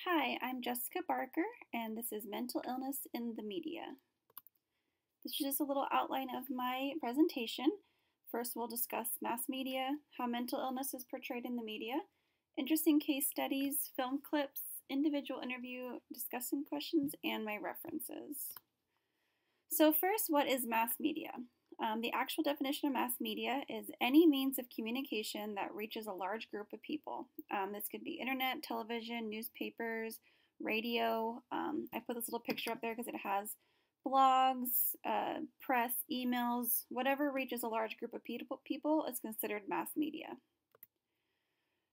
Hi, I'm Jessica Barker, and this is Mental Illness in the Media. This is just a little outline of my presentation. First, we'll discuss mass media, how mental illness is portrayed in the media, interesting case studies, film clips, individual interview, discussion questions, and my references. So first, what is mass media? The actual definition of mass media is any means of communication that reaches a large group of people. This could be internet, television, newspapers, radio. I put this little picture up there because it has blogs, press, emails, whatever reaches a large group of people is considered mass media.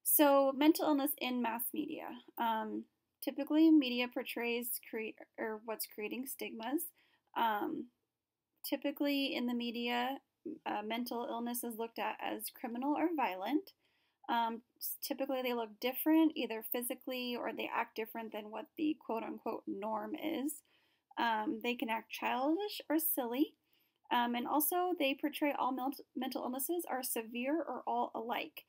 So mental illness in mass media. Typically, media portrays what's creating stigmas. Typically in the media, mental illness is looked at as criminal or violent. Typically they look different, either physically or they act different than what the quote-unquote norm is. They can act childish or silly. And also they portray all mental illnesses are severe or all alike.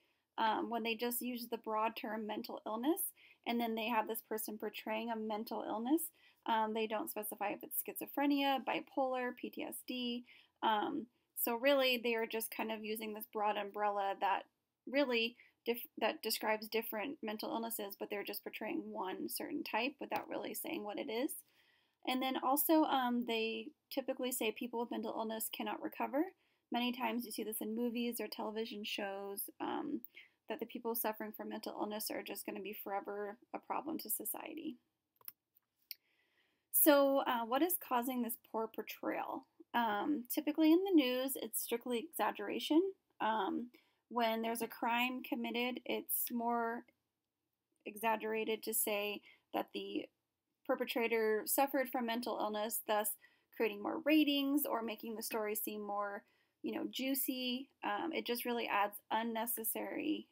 When they just use the broad term mental illness, and then they have this person portraying a mental illness, they don't specify if it's schizophrenia, bipolar, PTSD. So really, they are just kind of using this broad umbrella that really that describes different mental illnesses, but they're just portraying one certain type without really saying what it is. And then also, they typically say people with mental illness cannot recover. Many times you see this in movies or television shows, that the people suffering from mental illness are just going to be forever a problem to society. So what is causing this poor portrayal? Typically in the news, it's strictly exaggeration. When there's a crime committed, it's more exaggerated to say that the perpetrator suffered from mental illness, thus creating more ratings or making the story seem more, juicy. It just really adds unnecessary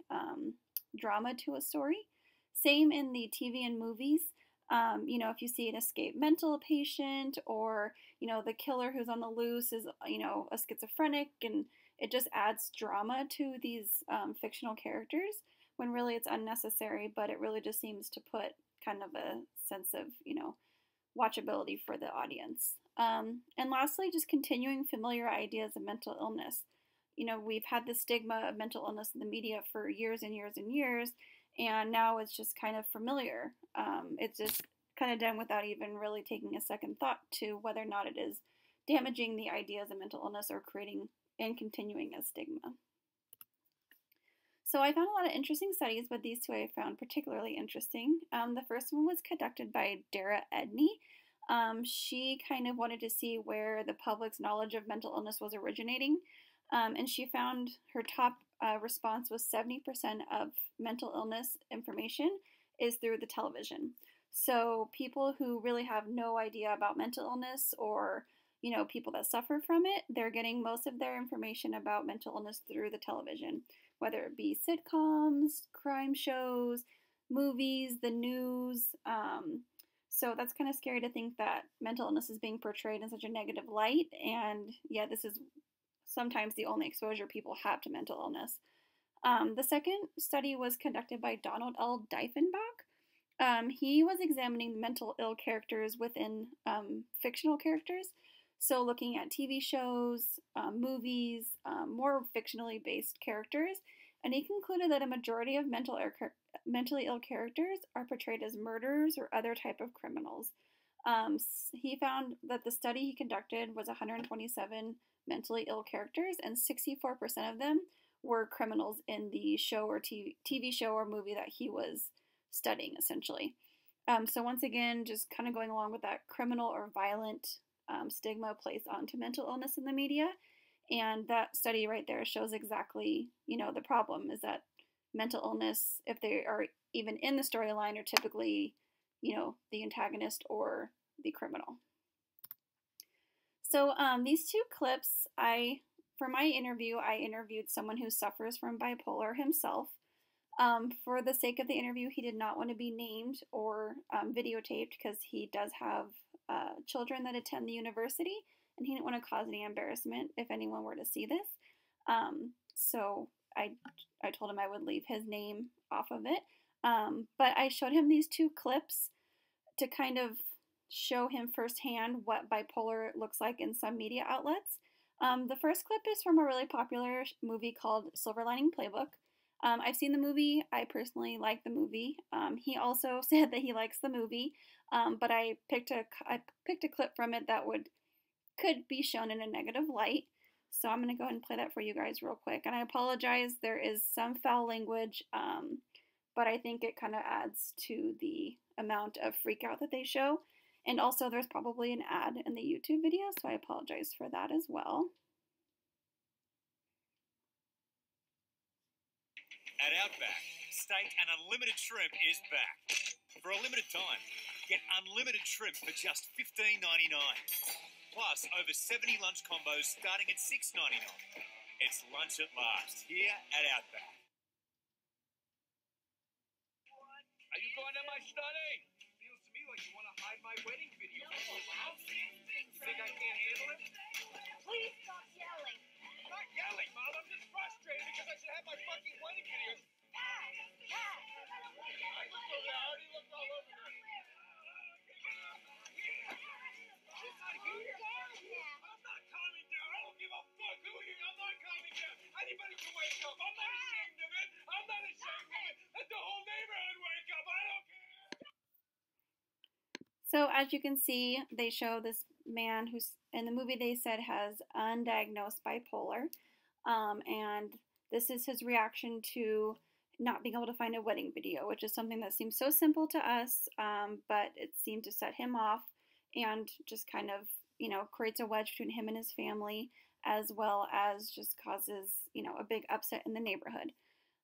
drama to a story. Same in the TV and movies. If you see an escaped mental patient or, the killer who's on the loose is, a schizophrenic, and it just adds drama to these fictional characters when really it's unnecessary, but it really just seems to put kind of a sense of, watchability for the audience. And lastly, just continuing familiar ideas of mental illness. We've had the stigma of mental illness in the media for years and years and years, and now it's just kind of familiar. It's just kind of done without even really taking a second thought to whether or not it is damaging the ideas of mental illness or creating and continuing a stigma. So I found a lot of interesting studies, but these two I found particularly interesting. The first one was conducted by Dara Edney. She kind of wanted to see where the public's knowledge of mental illness was originating, and she found her top response was 70% of mental illness information is through the television. So people who really have no idea about mental illness or people that suffer from it, they're getting most of their information about mental illness through the television, whether it be sitcoms, crime shows, movies, the news. So that's kind of scary to think that mental illness is being portrayed in such a negative light. And yeah, this is sometimes the only exposure people have to mental illness. The second study was conducted by Donald L. Diefenbach. He was examining mental ill characters within fictional characters. So looking at TV shows, movies, more fictionally based characters, and he concluded that a majority of mentally ill characters are portrayed as murderers or other type of criminals. He found that the study he conducted was 127 mentally ill characters, and 64% of them were criminals in the show or TV show or movie that he was studying, essentially. So once again, just kind of going along with that criminal or violent stigma placed onto mental illness in the media. And that study right there shows exactly, the problem is that mental illness, if they are even in the storyline, are typically, the antagonist or the criminal. So these two clips, for my interview, I interviewed someone who suffers from bipolar himself. For the sake of the interview, he did not want to be named or videotaped because he does have children that attend the university, and he didn't want to cause any embarrassment if anyone were to see this. So I told him I would leave his name off of it. But I showed him these two clips to kind of show him firsthand what bipolar looks like in some media outlets. The first clip is from a really popular movie called Silver Lining Playbook. I've seen the movie. I personally like the movie. He also said that he likes the movie, but I picked a clip from it that could be shown in a negative light. So I'm going to go ahead and play that for you guys real quick. And I apologize, there is some foul language, but I think it kind of adds to the amount of freak out that they show. And also there's probably an ad in the YouTube video, so I apologize for that as well. At Outback, steak and unlimited shrimp is back. For a limited time, get unlimited shrimp for just $15.99. Plus, over 70 lunch combos starting at $6.99. It's lunch at last, here at Outback. What? Are you going to my study? Feels to me like you want to hide my wedding video. Think I can't handle it? Please stop yelling. I'm not yelling, Mom. I'm just frustrated because I should have my fucking wedding videos. I already looked all over there. She's not here. I'm not calming down. I don't give a fuck who you are. I'm not calming down. Anybody can wake up. I'm not ashamed of it. I'm not ashamed of it. Let the whole neighborhood wake up. I don't care. So as you can see, they show this man who's in the movie they said has undiagnosed bipolar, and this is his reaction to not being able to find a wedding video, which is something that seems so simple to us, but it seemed to set him off and just kind of, creates a wedge between him and his family, as well as just causes, a big upset in the neighborhood.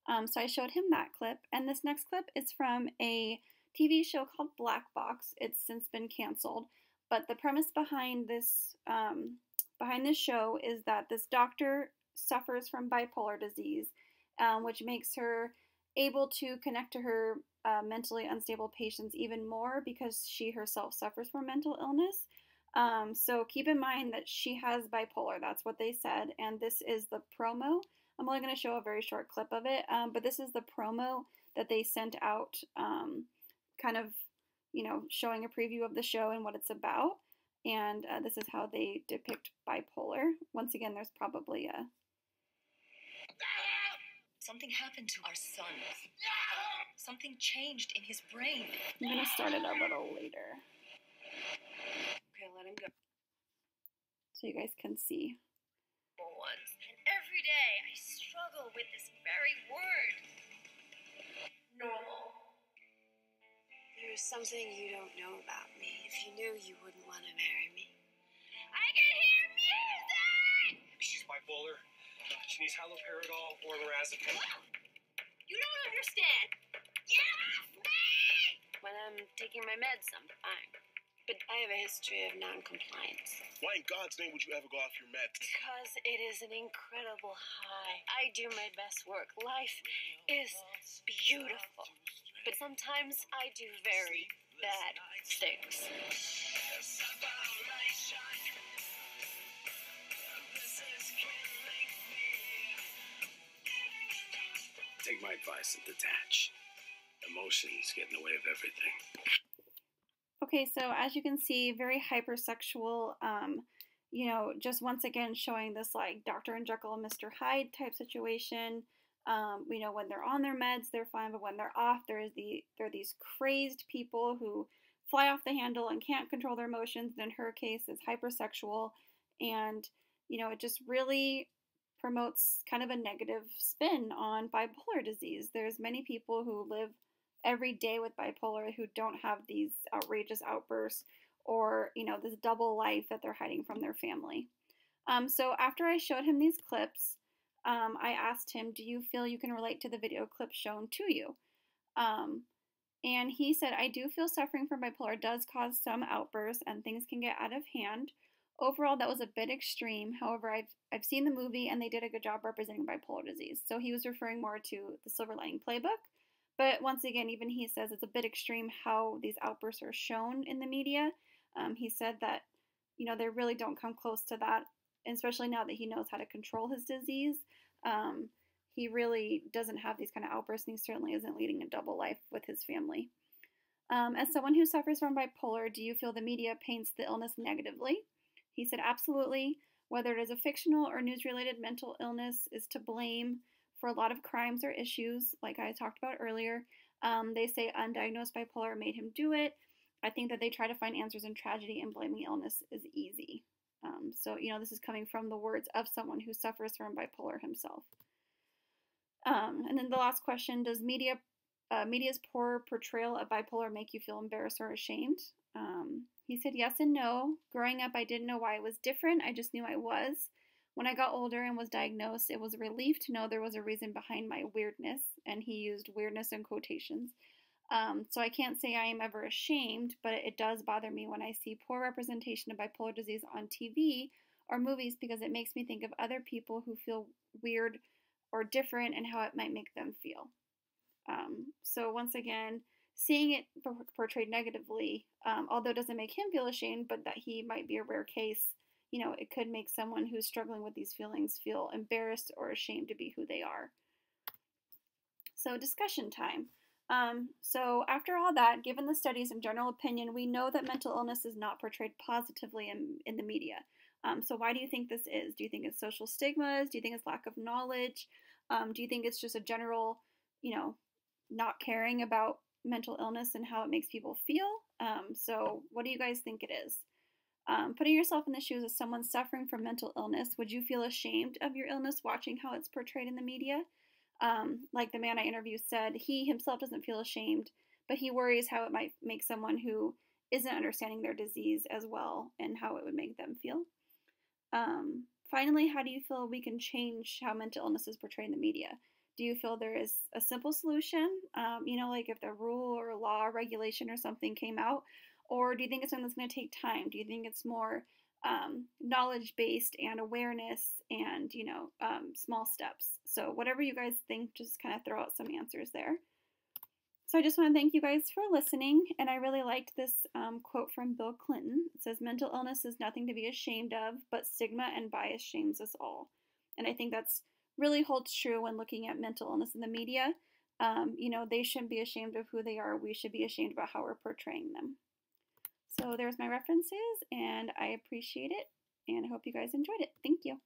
So I showed him that clip, and this next clip is from a TV show called Black Box. It's since been canceled, but the premise behind this show is that this doctor suffers from bipolar disease, which makes her able to connect to her mentally unstable patients even more because she herself suffers from mental illness. So keep in mind that she has bipolar. That's what they said, and this is the promo. I'm only going to show a very short clip of it, but this is the promo that they sent out, kind of, showing a preview of the show and what it's about. And this is how they depict bipolar. Once again, there's probably a... Something happened to our son. Something changed in his brain. I'm going to start it a little later, Okay, let him go. so you guys can see. Once. And every day I struggle with this very word. Normal. There's something you don't know about me. If you knew, you wouldn't want to marry me. I can hear music! She's bipolar. She needs haloperidol or lorazepam. You don't understand. Get off me! When I'm taking my meds, I'm fine. But I have a history of non-compliance. Why in God's name would you ever go off your meds? Because it is an incredible high. I do my best work. Life is beautiful. But sometimes I do very bad things. Take my advice and detach. Emotions get in the way of everything. Okay, so as you can see, very hypersexual, just once again showing this like Dr. and Jekyll and Mr. Hyde type situation. When they're on their meds, they're fine, but when they're off, there are these crazed people who fly off the handle and can't control their emotions. And in her case, it's hypersexual, and it just really promotes kind of a negative spin on bipolar disease. There's many people who live every day with bipolar who don't have these outrageous outbursts or this double life that they're hiding from their family. So after I showed him these clips, I asked him, do you feel you can relate to the video clip shown to you? And he said, I do feel suffering from bipolar does cause some outbursts and things can get out of hand. Overall, that was a bit extreme. However, I've seen the movie and they did a good job representing bipolar disease. So he was referring more to the Silver Lining Playbook. But once again, even he says it's a bit extreme how these outbursts are shown in the media. He said that, they really don't come close to that, especially now that he knows how to control his disease. he really doesn't have these kind of outbursts, and he certainly isn't leading a double life with his family. As someone who suffers from bipolar, do you feel the media paints the illness negatively? He said, absolutely. Whether it is a fictional or news related mental illness is to blame for a lot of crimes or issues, like I talked about earlier. They say undiagnosed bipolar made him do it. I think that they try to find answers in tragedy, and blaming illness is easy. So, this is coming from the words of someone who suffers from bipolar himself. And then the last question, does media's poor portrayal of bipolar make you feel embarrassed or ashamed? He said yes and no. Growing up, I didn't know why it was different. I just knew I was. When I got older and was diagnosed, it was a relief to know there was a reason behind my weirdness, and he used weirdness in quotations. So I can't say I am ever ashamed, but it does bother me when I see poor representation of bipolar disease on TV or movies, because it makes me think of other people who feel weird or different and how it might make them feel. So once again, seeing it portrayed negatively, although it doesn't make him feel ashamed, but that he might be a rare case, it could make someone who's struggling with these feelings feel embarrassed or ashamed to be who they are. So discussion time. So after all that, given the studies and general opinion, we know that mental illness is not portrayed positively in the media. So why do you think this is? Do you think it's social stigmas? Do you think it's lack of knowledge? Do you think it's just a general, not caring about mental illness and how it makes people feel? So what do you guys think it is? Putting yourself in the shoes of someone suffering from mental illness, would you feel ashamed of your illness watching how it's portrayed in the media? Like the man I interviewed said, he himself doesn't feel ashamed, but he worries how it might make someone who isn't understanding their disease as well and how it would make them feel. Finally, how do you feel we can change how mental illness is portrayed in the media? Do you feel there is a simple solution, like if the rule or law or regulation or something came out? Or do you think it's something that's going to take time? Do you think it's more knowledge-based and awareness and, small steps? So whatever you guys think, just kind of throw out some answers there. So I just want to thank you guys for listening, and I really liked this quote from Bill Clinton. It says, mental illness is nothing to be ashamed of, but stigma and bias shames us all. And I think that's really holds true when looking at mental illness in the media. They shouldn't be ashamed of who they are. We should be ashamed about how we're portraying them. So there's my references, and I appreciate it, and I hope you guys enjoyed it. Thank you.